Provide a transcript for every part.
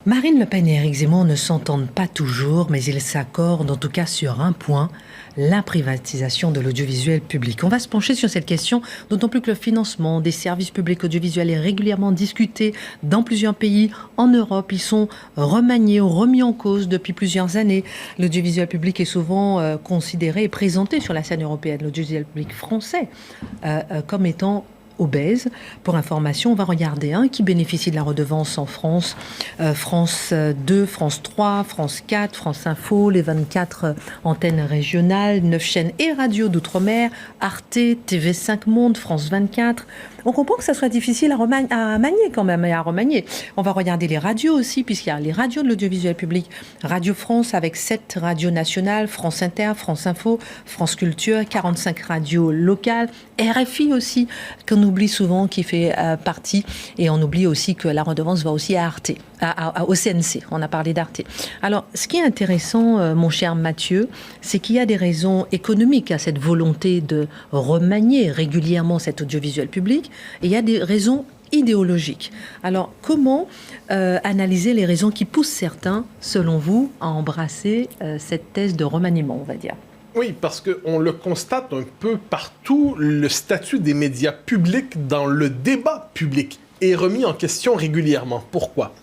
Marine Le Pen et Éric Zemmour ne s'entendent pas toujours, mais ils s'accordent en tout cas sur un point, la privatisation de l'audiovisuel public. On va se pencher sur cette question, d'autant plus que le financement des services publics audiovisuels est régulièrement discuté dans plusieurs pays. En Europe, ils sont remaniés ou remis en cause depuis plusieurs années. L'audiovisuel public est souvent considéré et présenté sur la scène européenne, l'audiovisuel public français, comme étant obèse. Pour information, on va regarder un qui bénéficie de la redevance en France. France 2, France 3, France 4, France Info, les 24 antennes régionales, 9 chaînes et radios d'outre-mer, Arte, TV5 Monde, France 24. On comprend que ça soit difficile à manier quand même et à remanier. On va regarder les radios aussi, puisqu'il y a les radios de l'audiovisuel public. Radio France avec 7 radios nationales, France Inter, France Info, France Culture, 45 radios locales, RFI aussi, qu'on oublie souvent, qui fait partie. Et on oublie aussi que la redevance va aussi à Arte, au CNC. On a parlé d'Arte. Alors, ce qui est intéressant, mon cher Mathieu, c'est qu'il y a des raisons économiques à cette volonté de remanier régulièrement cet audiovisuel public. Et il y a des raisons idéologiques. Alors, comment analyser les raisons qui poussent certains, selon vous, à embrasser cette thèse de remaniement, on va dire ? Oui, parce qu'on le constate un peu partout, le statut des médias publics dans le débat public est remis en question régulièrement. Pourquoi?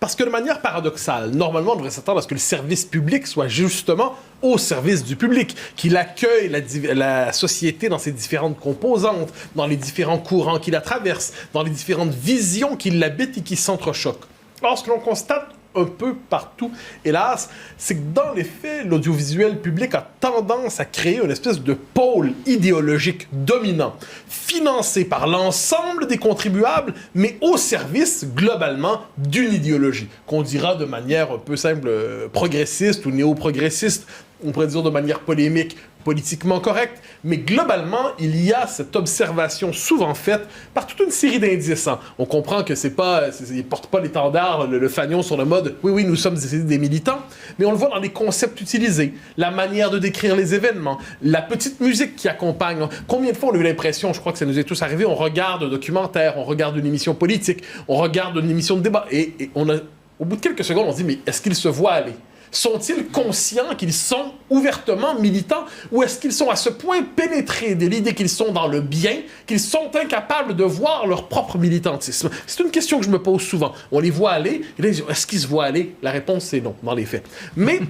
Parce que de manière paradoxale, normalement, on devrait s'attendre à ce que le service public soit justement au service du public, qu'il accueille la société dans ses différentes composantes, dans les différents courants qui la traversent, dans les différentes visions qui l'habitent et qui s'entrechoquent. Or, ce que l'on constate un peu partout, hélas, c'est que dans les faits, l'audiovisuel public a tendance à créer une espèce de pôle idéologique dominant, financé par l'ensemble des contribuables, mais au service, globalement, d'une idéologie, qu'on dira de manière un peu simple progressiste ou néo-progressiste, on pourrait dire de manière polémique, politiquement correcte, mais globalement, il y a cette observation souvent faite par toute une série d'indices. On comprend que ils ne portent pas l'étendard, le fanion sur le mode « oui, nous sommes des militants », mais on le voit dans les concepts utilisés, la manière de décrire les événements, la petite musique qui accompagne. Combien de fois on a eu l'impression, je crois que ça nous est tous arrivé, on regarde un documentaire, on regarde une émission politique, on regarde une émission de débat, et au bout de quelques secondes, on se dit « mais est-ce qu'ils se voient aller ?» Sont-ils conscients qu'ils sont ouvertement militants ou est-ce qu'ils sont à ce point pénétrés de l'idée qu'ils sont dans le bien qu'ils sont incapables de voir leur propre militantisme? C'est une question que je me pose souvent. On les voit aller, et là, est-ce qu'ils se voient aller? La réponse, c'est non, dans les faits. Mais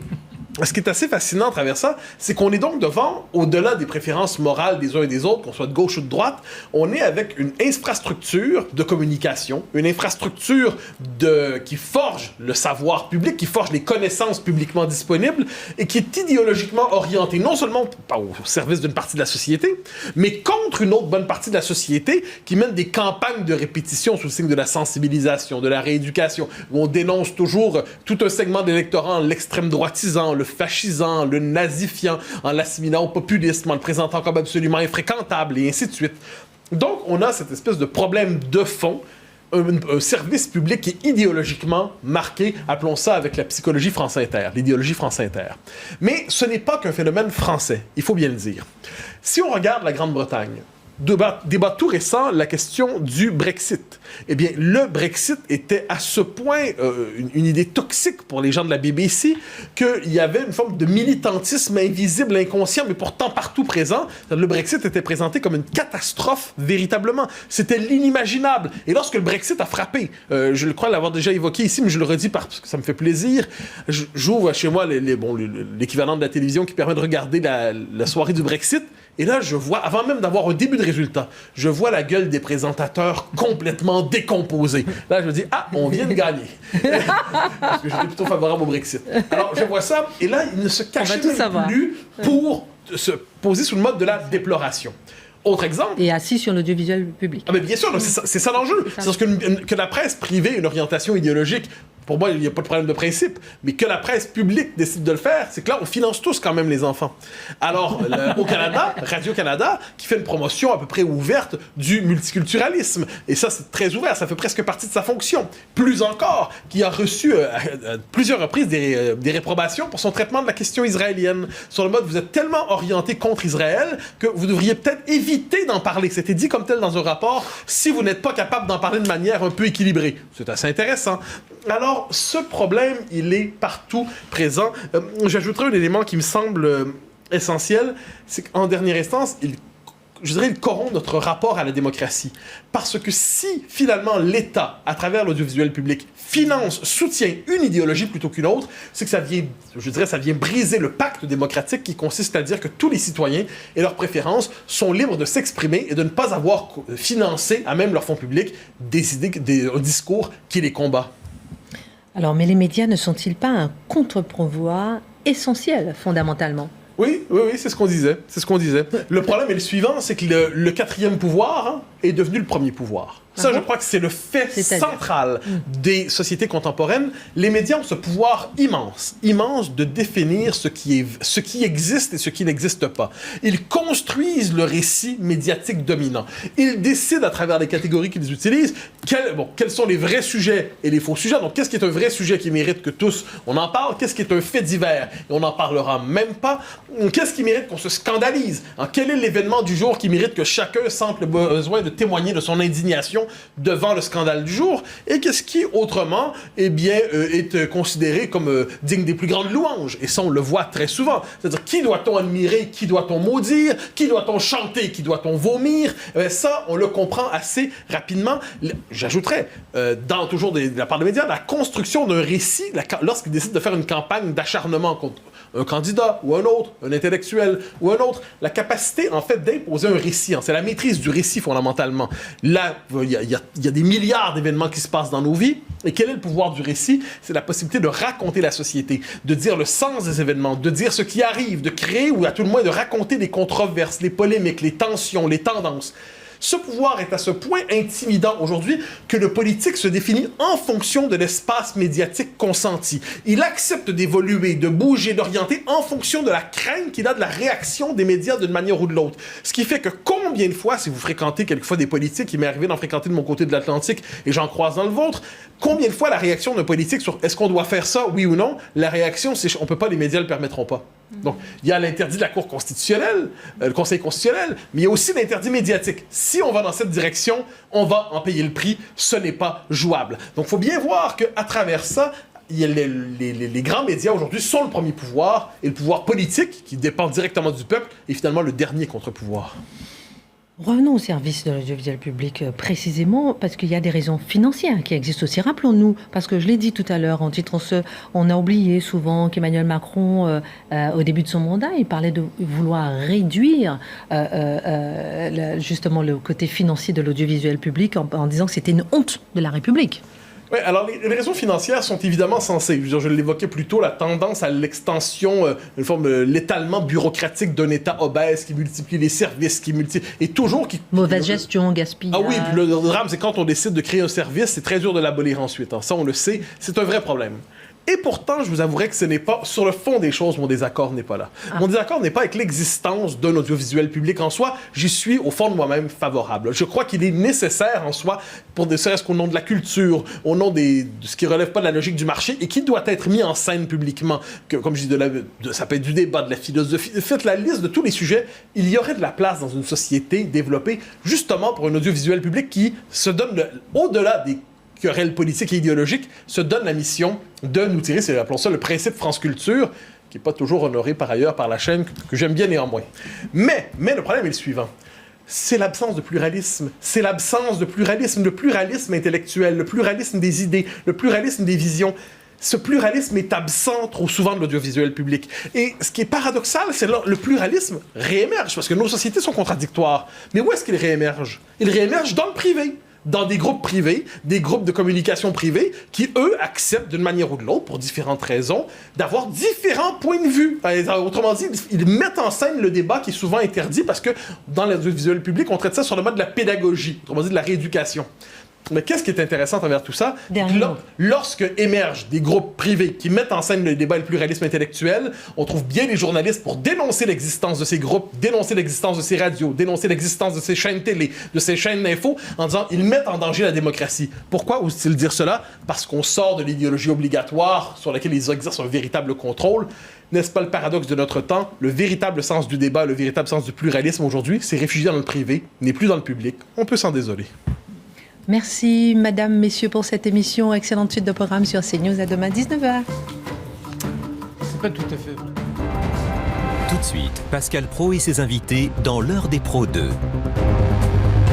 ce qui est assez fascinant à travers ça, c'est qu'on est donc devant, au-delà des préférences morales des uns et des autres, qu'on soit de gauche ou de droite, on est avec une infrastructure de communication, une infrastructure qui forge le savoir public, qui forge les connaissances publiquement disponibles et qui est idéologiquement orientée non seulement au service d'une partie de la société, mais contre une autre bonne partie de la société qui mène des campagnes de répétition sous le signe de la sensibilisation, de la rééducation, où on dénonce toujours tout un segment de l'électorat en l'extrême droitisant, le fascisant, le nazifiant, en l'assimilant au populisme, en le présentant comme absolument infréquentable, et ainsi de suite. Donc, on a cette espèce de problème de fond, un service public qui est idéologiquement marqué, appelons ça avec la psychologie France Inter, l'idéologie France Inter. Mais ce n'est pas qu'un phénomène français, il faut bien le dire. Si on regarde la Grande-Bretagne, débat tout récent, la question du Brexit. Eh bien, le Brexit était à ce point une idée toxique pour les gens de la BBC qu'il y avait une forme de militantisme invisible, inconscient, mais pourtant partout présent. Le Brexit était présenté comme une catastrophe, véritablement. C'était l'inimaginable. Et lorsque le Brexit a frappé, je le crois l'avoir déjà évoqué ici, mais je le redis parce que ça me fait plaisir, j'ouvre chez moi l'équivalent de la télévision qui permet de regarder la soirée du Brexit. Et là, je vois, avant même d'avoir un début de résultat, je vois la gueule des présentateurs complètement décomposée. Là, je me dis, on vient de gagner. Parce que j'étais plutôt favorable au Brexit. Alors, je vois ça, et là, il ne se cachait même plus pour se poser sous le mode de la déploration. Autre exemple. Et assis sur l'audiovisuel public. Mais bien sûr, c'est ça l'enjeu. C'est parce que la presse privée a une orientation idéologique. Pour moi, il n'y a pas de problème de principe. Mais que la presse publique décide de le faire, c'est que là, on finance tous quand même les enfants. Alors, au Canada, Radio-Canada, qui fait une promotion à peu près ouverte du multiculturalisme. Et ça, c'est très ouvert. Ça fait presque partie de sa fonction. Plus encore, qui a reçu à plusieurs reprises des réprobations pour son traitement de la question israélienne. Sur le mode, vous êtes tellement orienté contre Israël que vous devriez peut-être éviter d'en parler. C'était dit comme tel dans un rapport, si vous n'êtes pas capable d'en parler de manière un peu équilibrée. C'est assez intéressant. Alors, Alors, ce problème, il est partout présent. J'ajouterai un élément qui me semble essentiel, c'est qu'en dernière instance, il corrompt notre rapport à la démocratie. Parce que si, finalement, l'État, à travers l'audiovisuel public, finance, soutient une idéologie plutôt qu'une autre, c'est que ça vient briser le pacte démocratique qui consiste à dire que tous les citoyens et leurs préférences sont libres de s'exprimer et de ne pas avoir financé, à même leur fonds public, un discours qui les combat. Alors, mais les médias ne sont-ils pas un contre-pouvoir essentiel, fondamentalement? Oui, c'est ce qu'on disait. Le problème est le suivant, c'est que le quatrième pouvoir est devenu le premier pouvoir. Ça, je crois que c'est le fait central des sociétés contemporaines. Les médias ont ce pouvoir immense de définir ce qui existe et ce qui n'existe pas. Ils construisent le récit médiatique dominant. Ils décident, à travers les catégories qu'ils utilisent, quels sont les vrais sujets et les faux sujets. Donc, qu'est-ce qui est un vrai sujet qui mérite que tous on en parle? Qu'est-ce qui est un fait divers et on n'en parlera même pas? Qu'est-ce qui mérite qu'on se scandalise? Quel est l'événement du jour qui mérite que chacun sente le besoin de témoigner de son indignation devant le scandale du jour? Et qu'est-ce qui, autrement, est considéré comme digne des plus grandes louanges? Et ça, on le voit très souvent. C'est-à-dire, qui doit-on admirer? Qui doit-on maudire? Qui doit-on chanter? Qui doit-on vomir? Ça, on le comprend assez rapidement. J'ajouterais, toujours de la part des médias, la construction d'un récit, lorsqu'ils décident de faire une campagne d'acharnement contre un candidat ou un autre, un intellectuel ou un autre, la capacité, en fait, d'imposer un récit. C'est la maîtrise du récit, fondamentalement. Là, il y a des milliards d'événements qui se passent dans nos vies. Et quel est le pouvoir du récit? C'est la possibilité de raconter la société, de dire le sens des événements, de dire ce qui arrive, de créer ou à tout le moins de raconter les controverses, les polémiques, les tensions, les tendances. Ce pouvoir est à ce point intimidant aujourd'hui que le politique se définit en fonction de l'espace médiatique consenti. Il accepte d'évoluer, de bouger, d'orienter en fonction de la crainte qu'il a de la réaction des médias d'une manière ou de l'autre. Ce qui fait que combien de fois, si vous fréquentez quelquefois des politiques, il m'est arrivé d'en fréquenter de mon côté de l'Atlantique et j'en croise dans le vôtre, combien de fois la réaction d'un politique sur est-ce qu'on doit faire ça, oui ou non, la réaction c'est on peut pas, les médias le permettront pas. Donc, il y a l'interdit de la Cour constitutionnelle, le Conseil constitutionnel, mais il y a aussi l'interdit médiatique. Si on va dans cette direction, on va en payer le prix. Ce n'est pas jouable. Donc, il faut bien voir qu'à travers ça, les grands médias aujourd'hui sont le premier pouvoir et le pouvoir politique, qui dépend directement du peuple, est finalement le dernier contre-pouvoir. Revenons au service de l'audiovisuel public précisément, parce qu'il y a des raisons financières qui existent aussi. Rappelons-nous, parce que je l'ai dit tout à l'heure, on a oublié souvent qu'Emmanuel Macron, au début de son mandat, il parlait de vouloir réduire justement le côté financier de l'audiovisuel public en disant que c'était une honte de la République. Oui, alors les raisons financières sont évidemment censées. Je l'évoquais plus tôt, la tendance à l'extension, une forme l'étalement bureaucratique d'un État obèse qui multiplie les services, et toujours qui... Mauvaise gestion, gaspillage. Ah oui, puis le drame, c'est quand on décide de créer un service, c'est très dur de l'abolir ensuite. Ça, on le sait, c'est un vrai problème. Et pourtant, je vous avouerai que ce n'est pas... Sur le fond des choses, mon désaccord n'est pas là. Mon désaccord n'est pas avec l'existence d'un audiovisuel public en soi. J'y suis, au fond de moi-même, favorable. Je crois qu'il est nécessaire en soi, pour ne serait-ce qu'au nom de la culture, au nom de ce qui ne relève pas de la logique du marché et qui doit être mis en scène publiquement. Comme je dis, ça peut être du débat, de la philosophie. Faites la liste de tous les sujets. Il y aurait de la place dans une société développée, justement pour un audiovisuel public qui se donne, au-delà des querelles politiques et idéologiques, se donne la mission de nous tirer, c'est, appelons ça le principe France Culture, qui n'est pas toujours honoré par ailleurs par la chaîne, que j'aime bien néanmoins. Mais le problème est le suivant. C'est l'absence de pluralisme. C'est l'absence de pluralisme, le pluralisme intellectuel, le pluralisme des idées, le pluralisme des visions. Ce pluralisme est absent trop souvent de l'audiovisuel public. Et ce qui est paradoxal, c'est que le pluralisme réémerge, parce que nos sociétés sont contradictoires. Mais où est-ce qu'il réémerge? Il réémerge dans le privé. Dans des groupes privés, des groupes de communication privés, qui, eux, acceptent d'une manière ou de l'autre, pour différentes raisons, d'avoir différents points de vue. Autrement dit, ils mettent en scène le débat qui est souvent interdit, parce que dans l'audiovisuel public, on traite ça sur le mode de la pédagogie, autrement dit de la rééducation. Mais qu'est-ce qui est intéressant à travers tout ça? Lorsque émergent des groupes privés qui mettent en scène le débat et le pluralisme intellectuel, on trouve bien les journalistes pour dénoncer l'existence de ces groupes, dénoncer l'existence de ces radios, dénoncer l'existence de ces chaînes télé, de ces chaînes d'info, en disant ils mettent en danger la démocratie. Pourquoi osent-ils dire cela? Parce qu'on sort de l'idéologie obligatoire sur laquelle ils exercent un véritable contrôle. N'est-ce pas le paradoxe de notre temps? Le véritable sens du débat, le véritable sens du pluralisme aujourd'hui, c'est réfugié dans le privé, n'est plus dans le public. On peut s'en désoler. Merci, madame, messieurs, pour cette émission. Excellente suite de programme sur CNews. À demain, 19h. C'est pas tout à fait vrai. Tout de suite, Pascal Praud et ses invités dans l'heure des pros 2.